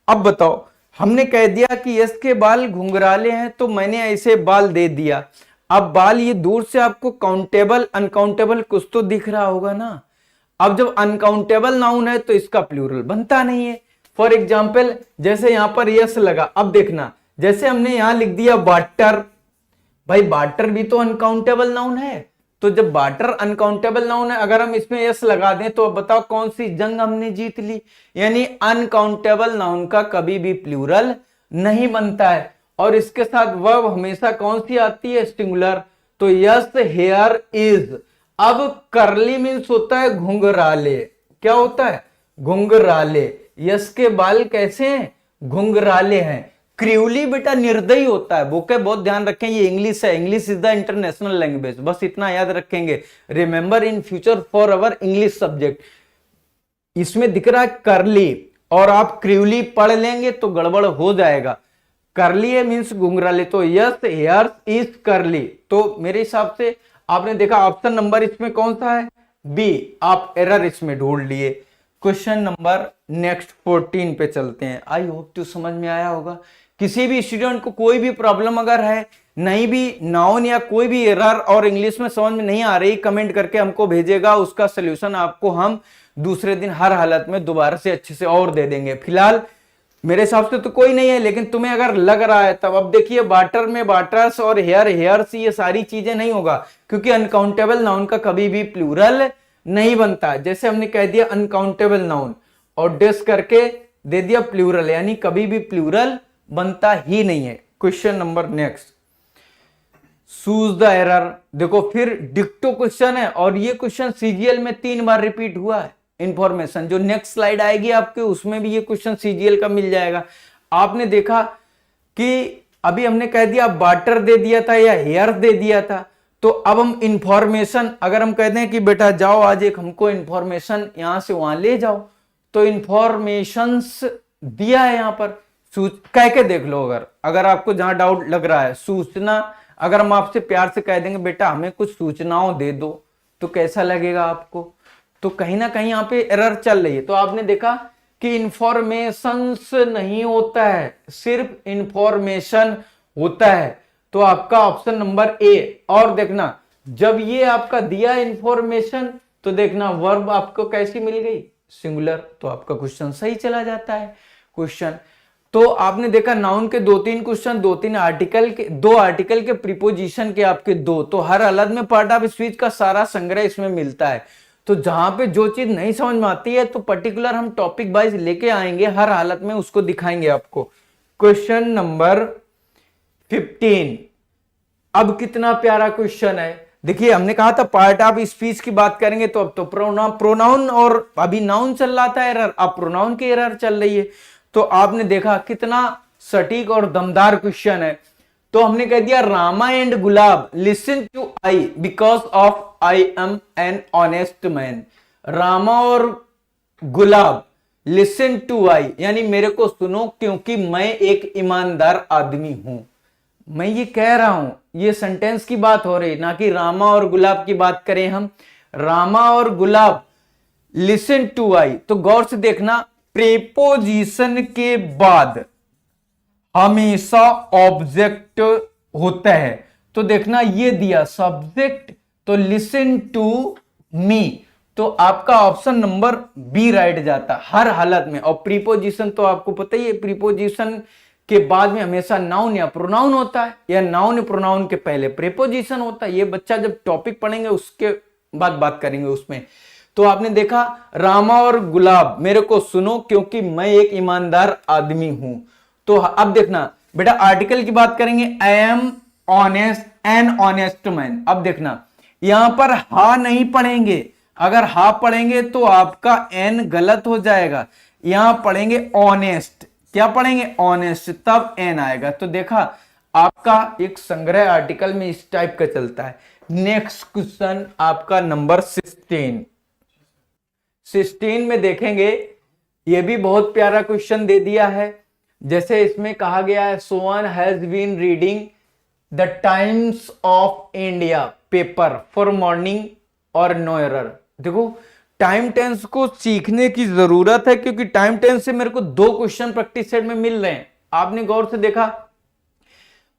अब बताओ, हमने कह दिया कि यस के बाल घुंघराले हैं, तो मैंने ऐसे बाल दे दिया। अब बाल ये दूर से आपको काउंटेबल अनकाउंटेबल कुछ तो दिख रहा होगा ना। अब जब अनकाउंटेबल नाउन है तो इसका प्लूरल बनता नहीं है। फॉर एग्जाम्पल जैसे यहां पर यस लगा, अब देखना जैसे हमने यहां लिख दिया वाटर, भाई वाटर भी तो अनकाउंटेबल नाउन है। तो जब वाटर अनकाउंटेबल नाउन है, अगर हम इसमें यस लगा दें तो अब बताओ कौन सी जंग हमने जीत ली। यानी अनकाउंटेबल नाउन का कभी भी प्लूरल नहीं बनता है। और इसके साथ वर्ब हमेशा कौन सी आती है? सिंगुलर। तो यस हेयर इज। अब करली मीन्स होता है घुंघराले। क्या होता है? घुंघराले। यस के बाल कैसे हैं? घुंघराले हैं। क्रिवली बेटा निर्दयी होता है। बोके बहुत ध्यान रखें, ये इंग्लिश है, English is the international language, बस इतना याद रखेंगे। Remember in future for our English subject. इसमें दिख रहा है करली, और आप क्रिवली पढ़ लेंगे तो गड़बड़ हो जाएगा। करली मीन्स घुंघराले, तो यस हेयर्स इज करली। तो मेरे हिसाब से आपने देखा ऑप्शन नंबर इसमें कौन सा है? बी। आप एरर इसमें ढूंढ लिए। क्वेश्चन नंबर नेक्स्ट 14 पे चलते हैं। आई होप टू समझ में आया होगा। किसी भी स्टूडेंट को कोई भी प्रॉब्लम अगर है, नहीं भी नाउन या कोई भी एरर और इंग्लिश में समझ में नहीं आ रही, कमेंट करके हमको भेजेगा, उसका सोल्यूशन आपको हम दूसरे दिन हर हालत में दोबारा से अच्छे से और दे देंगे। फिलहाल मेरे हिसाब से तो कोई नहीं है, लेकिन तुम्हें अगर लग रहा है तब। अब देखिए वाटर में वाटर्स और हेयर हेयर्स, ये सारी चीजें नहीं होगा, क्योंकि अनकाउंटेबल नाउन का कभी भी प्लूरल नहीं बनता। जैसे हमने कह दिया अनकाउंटेबल नाउन और डेस करके दे दिया प्लूरल, यानी कभी भी प्लूरल बनता ही नहीं है। Question number next, choose the error. देखो फिर डिक्टो क्वेश्चन है, और ये क्वेश्चन सीजीएल में 3 बार रिपीट हुआ है। इंफॉर्मेशन जो नेक्स्ट स्लाइड आएगी आपके, उसमें भी ये क्वेश्चन सीजीएल का मिल जाएगा। आपने देखा कि अभी हमने कह दिया वाटर दे दिया था या हेयर दे दिया था, तो अब हम इंफॉर्मेशन, अगर हम कहते हैं कि बेटा जाओ आज एक हमको इंफॉर्मेशन यहां से वहां ले जाओ, तो इंफॉर्मेशंस दिया है यहां पर, कह के देख लो। अगर आपको जहां डाउट लग रहा है, सूचना, अगर हम आपसे प्यार से कह देंगे बेटा हमें कुछ सूचनाओं दे दो, तो कैसा लगेगा आपको? तो कहीं ना कहीं यहाँ पे एरर चल रही है। तो आपने देखा कि इंफॉर्मेशंस नहीं होता है, सिर्फ इंफॉर्मेशन होता है। तो आपका ऑप्शन नंबर ए। और देखना जब ये आपका दिया इंफॉर्मेशन तो देखना वर्ब आपको कैसी मिल गई, सिंगुलर, तो आपका क्वेश्चन सही चला जाता है क्वेश्चन। तो आपने देखा नाउन के 2-3 क्वेश्चन, 2-3 आर्टिकल के, 2 आर्टिकल के प्रीपोजिशन के आपके 2, तो हर हालत में पार्ट ऑफ स्पीच का सारा संग्रह इसमें मिलता है। तो जहां पे जो चीज नहीं समझ में आती है तो पर्टिकुलर हम टॉपिक वाइज लेके आएंगे, हर हालत में उसको दिखाएंगे आपको। Question number 15। अब कितना प्यारा क्वेश्चन है, देखिए हमने कहा था पार्ट ऑफ स्पीच की बात करेंगे, तो अब तो प्रोनाउन और अभी नाउन चल रहा था एरर, अब प्रोनाउन की एरर चल रही है। तो आपने देखा कितना सटीक और दमदार क्वेश्चन है। तो हमने कह दिया Rama and Gulab listen to I because of I am an honest man. Rama और गुलाब लिसन टू आई यानी मेरे को सुनो क्योंकि मैं एक ईमानदार आदमी हूं। मैं ये कह रहा हूं, ये सेंटेंस की बात हो रही, ना कि रामा और गुलाब की बात करें हम। रामा और गुलाब लिसन टू आई, तो गौर से देखना प्रीपोजिशन के बाद हमेशा ऑब्जेक्ट होता है। तो देखना ये दिया सब्जेक्ट, तो लिसन टू मी, तो आपका ऑप्शन नंबर बी राइट जाता हर हालत में। और प्रीपोजिशन तो आपको पता ही है, प्रीपोजिशन के बाद में हमेशा नाउन या प्रोनाउन होता है, या नाउन या प्रोनाउन के पहले प्रीपोजिशन होता है। ये बच्चा जब टॉपिक पढ़ेंगे उसके बाद बात करेंगे उसमें। तो आपने देखा रामा और गुलाब मेरे को सुनो क्योंकि मैं एक ईमानदार आदमी हूं। तो अब देखना बेटा आर्टिकल की बात करेंगे, I am honest N honest man. अब देखना यहां पर हा नहीं पढ़ेंगे, अगर हा पढ़ेंगे तो आपका एन गलत हो जाएगा। यहां पढ़ेंगे ऑनेस्ट, क्या पढ़ेंगे ऑनेस्ट, तब एन आएगा। तो देखा आपका एक संग्रह आर्टिकल में इस टाइप का चलता है। नेक्स्ट क्वेश्चन आपका नंबर 16 में देखेंगे, ये भी बहुत प्यारा क्वेश्चन दे दिया है। जैसे इसमें कहा गया है Sovan has been reading the Times of India paper for morning और नो एरर। देखो टाइम टेंस को सीखने की जरूरत है क्योंकि टाइम टेंस से मेरे को 2 क्वेश्चन प्रैक्टिस सेट में मिल रहे हैं। आपने गौर से देखा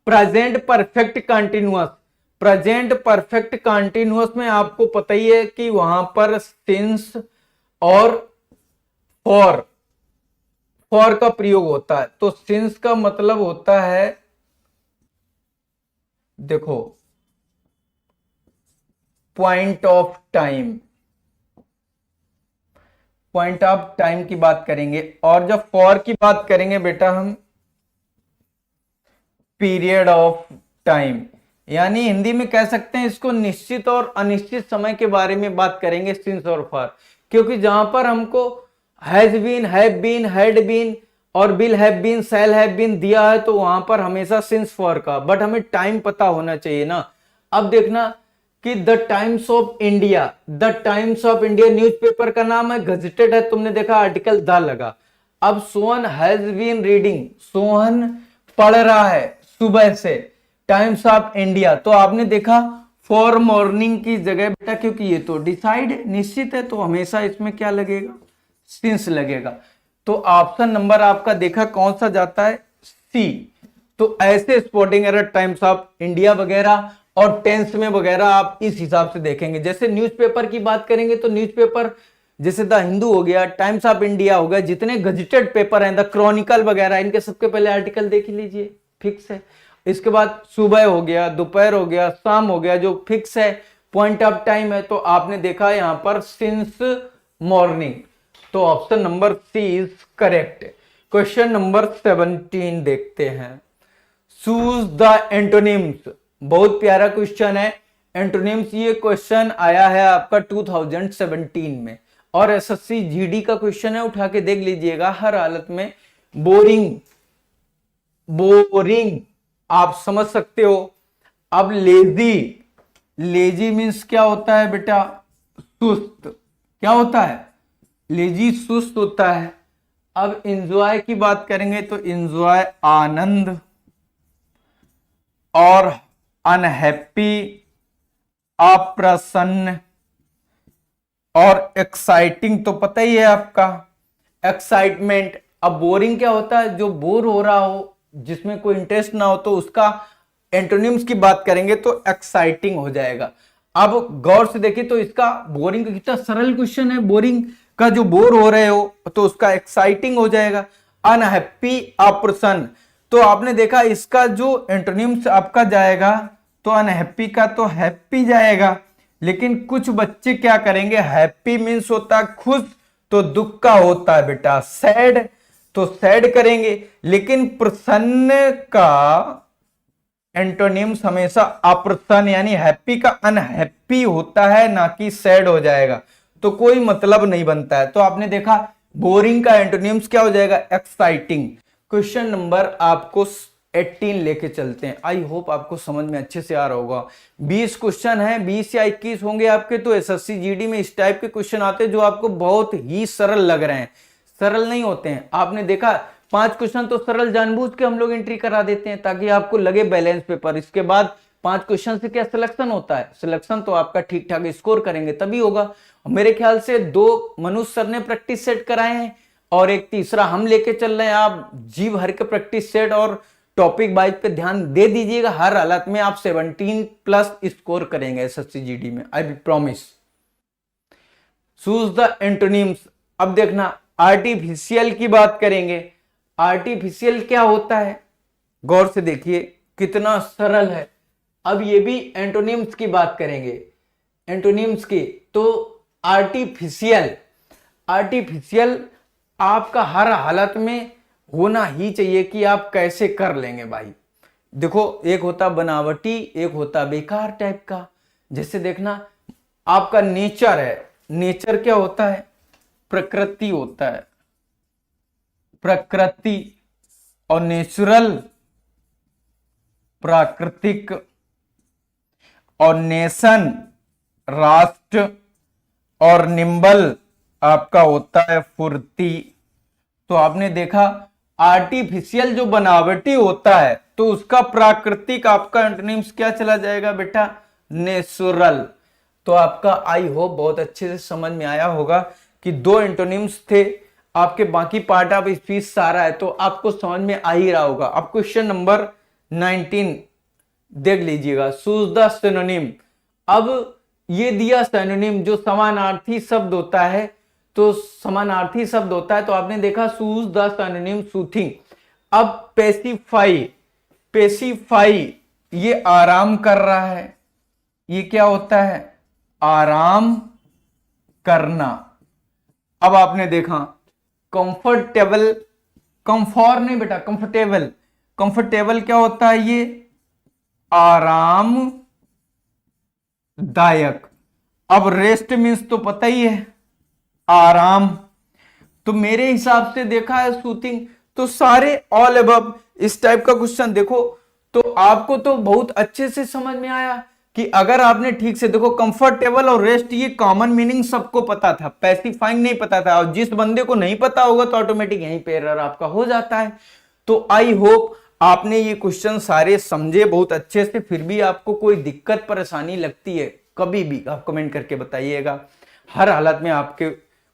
present perfect continuous, present perfect continuous में आपको पता ही है कि वहां पर सिंस और फॉर का प्रयोग होता है। तो सिंस का मतलब होता है, देखो point of time, point of time की बात करेंगे। और जब फॉर की बात करेंगे बेटा हम पीरियड ऑफ टाइम, यानी हिंदी में कह सकते हैं इसको निश्चित और अनिश्चित समय के बारे में बात करेंगे सिंस और फॉर। क्योंकि जहां पर हमको has been, have been, had been और will have been, shall have been दिया है तो वहां पर हमेशा सिंस फॉर का, बट हमें टाइम पता होना चाहिए ना। अब देखना कि the Times of India, the Times of India newspaper का नाम है, गजेटेड है, तुमने देखा आर्टिकल द लगा। अब Sohan has been reading, Sohan पढ़ रहा है सुबह से टाइम्स ऑफ इंडिया, तो आपने देखा फॉर मॉर्निंग की जगह बेटा, क्योंकि ये तो डिसाइड निश्चित है तो हमेशा इसमें क्या लगेगा, सिंस लगेगा। तो ऑप्शन नंबर आपका देखा कौन सा जाता है, सी। तो ऐसे sporting error times of India वगैरह और टेंस में वगैरह आप इस हिसाब से देखेंगे। जैसे न्यूज़पेपर की बात करेंगे तो न्यूज़पेपर जैसे द हिंदू हो गया, टाइम्स ऑफ इंडिया हो गया, जितने गजेटेड पेपर हैं, द क्रॉनिकल वगैरह, इनके सबके पहले आर्टिकल देख लीजिए, फिक्स है। इसके बाद सुबह हो गया, दोपहर हो गया, शाम हो गया, जो फिक्स है, पॉइंट ऑफ टाइम है। तो आपने देखा यहां पर सिंस मॉर्निंग, तो option number C is correct. Question number 17 देखते हैं, चूज द एंटोनिम्स। बहुत प्यारा क्वेश्चन है एंटोनिम्स। ये क्वेश्चन आया है आपका 2017 में और एसएससी जीडी का क्वेश्चन है, उठा के देख लीजिएगा हर हालत में। बोरिंग, बोरिंग आप समझ सकते हो। अब लेजी, लेजी मीन्स क्या होता है बेटा, सुस्त, क्या होता है, लेजी सुस्त होता है। अब एंजॉय की बात करेंगे तो एंजॉय आनंद, और अनहैप्पी अप्रसन्न, और एक्साइटिंग तो पता ही है आपका, एक्साइटमेंट। अब बोरिंग क्या होता है, जो बोर हो रहा हो, जिसमें कोई इंटरेस्ट ना हो, तो उसका एंटोनिम्स की बात करेंगे तो एक्साइटिंग हो जाएगा। अब गौर से देखिए तो इसका बोरिंग का कितना सरल क्वेश्चन है, बोरिंग का जो बोर हो रहे हो तो उसका एक्साइटिंग हो जाएगा। अनहैप्पी, अप्रसन्न, तो आपने देखा इसका जो एंटोनिम्स आपका जाएगा तो अनहैप्पी का तो हैप्पी जाएगा, लेकिन कुछ बच्चे क्या करेंगे, हैप्पी मीन्स होता है खुश, तो दुख का होता है बेटा सैड, तो सैड करेंगे। लेकिन प्रसन्न का एंटोनिम्स हमेशा अप्रसन्न यानी हैप्पी का अनहैप्पी होता है, ना कि सैड हो जाएगा, तो कोई मतलब नहीं बनता है। तो आपने देखा बोरिंग का एंटोनिम्स क्या हो जाएगा, एक्साइटिंग। क्वेश्चन नंबर आपको 18 लेके चलते हैं। आई होप आपको समझ में अच्छे से आ रहा होगा। 20 क्वेश्चन है, 20 या 21 होंगे आपके। तो एसएससी जीडी में इस टाइप के क्वेश्चन आते हैं जो आपको बहुत ही सरल लग रहे हैं, सरल नहीं होते हैं। आपने देखा 5 क्वेश्चन तो सरल जानबूझ के हम लोग एंट्री करा देते हैं ताकि आपको लगे बैलेंस पेपर। इसके बाद 5 क्वेश्चन से क्या सिलेक्शन होता है, सिलेक्शन तो आपका ठीक ठाक स्कोर करेंगे तभी होगा। मेरे ख्याल से 2 मनुष्य सर ने प्रैक्टिस सेट कराए हैं और एक तीसरा हम लेके चल रहे हैं। आप जी भर के प्रैक्टिस सेट और टॉपिक वाइज पे ध्यान दे दीजिएगा। हर हालत में आप 17+ स्कोर करेंगे एसएससी जीडी में, I promise. Choose the antonyms. अब देखना आर्टिफिशियल की बात करेंगे। आर्टिफिशियल क्या होता है, गौर से देखिए कितना सरल है। अब ये भी एंटोनिम्स की बात करेंगे, एंटोनिम्स की। तो आर्टिफिशियल, आर्टिफिशियल आपका हर हालत में होना ही चाहिए कि आप कैसे कर लेंगे भाई। देखो एक होता बनावटी, एक होता बेकार टाइप का। जैसे देखना आपका नेचर है, नेचर क्या होता है, प्रकृति होता है, प्रकृति। और नेचुरल प्राकृतिक, और नेशन राष्ट्र, और निम्बल आपका होता है फुर्ती। तो आपने देखा आर्टिफिशियल जो बनावटी होता है तो उसका प्राकृतिक आपका एंटोनिम्स क्या चला जाएगा बेटा, नेचुरल। तो आपका आई होप बहुत अच्छे से समझ में आया होगा कि 2 एंटोनिम्स थे आपके, बाकी पार्ट ऑफ स्पीच सारा है तो आपको समझ में आ ही रहा होगा। अब क्वेश्चन नंबर 19 देख लीजिएगा, चूज द सिनोनिम। अब ये दिया सिनोनिम जो समानार्थी शब्द होता है, तो समानार्थी शब्द होता है तो आपने देखा चूज द सिनोनिम सूथिंग। अब पेसिफाई, पेसिफाई ये आराम कर रहा है, ये क्या होता है, आराम करना। अब आपने देखा कंफर्टेबल, कंफॉर नहीं बेटा कंफर्टेबल, कंफर्टेबल क्या होता है, ये आरामदायक। अब रेस्ट मीन्स तो पता ही है आराम, तो मेरे हिसाब से देखा है सूथिंग। तो सारे ऑल अबव इस टाइप का क्वेश्चन देखो तो आपको तो बहुत अच्छे से समझ में आया कि अगर आपने ठीक से देखो कंफर्टेबल और रेस्ट ये कॉमन मीनिंग सबको पता था, पैसिफाइंग नहीं पता था। और जिस बंदे को नहीं पता होगा तो ऑटोमेटिक यहीं पे एरर आपका हो जाता है। तो आई होप आपने ये क्वेश्चन सारे समझे बहुत अच्छे से। फिर भी आपको कोई दिक्कत परेशानी लगती है कभी भी आप कमेंट करके बताइएगा, हर हालत में आपके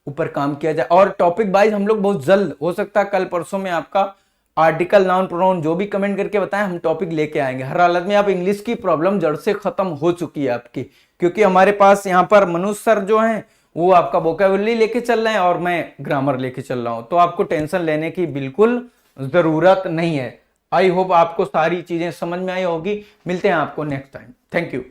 ऊपर काम किया जाए। और टॉपिक वाइज हम लोग बहुत जल्द, हो सकता है कल परसों में, आपका आर्टिकल नाउन प्रोनाउन जो भी कमेंट करके बताएं हम टॉपिक लेके आएंगे। हर हालत में आप इंग्लिश की प्रॉब्लम जड़ से खत्म हो चुकी है आपकी, क्योंकि हमारे पास यहाँ पर मनुष्य सर जो हैं वो आपका वोकैबुलरी लेके चल रहे हैं और मैं ग्रामर लेके चल रहा हूं। तो आपको टेंशन लेने की बिल्कुल जरूरत नहीं है। आई होप आपको सारी चीजें समझ में आई होगी। मिलते हैं आपको नेक्स्ट टाइम। Thank you.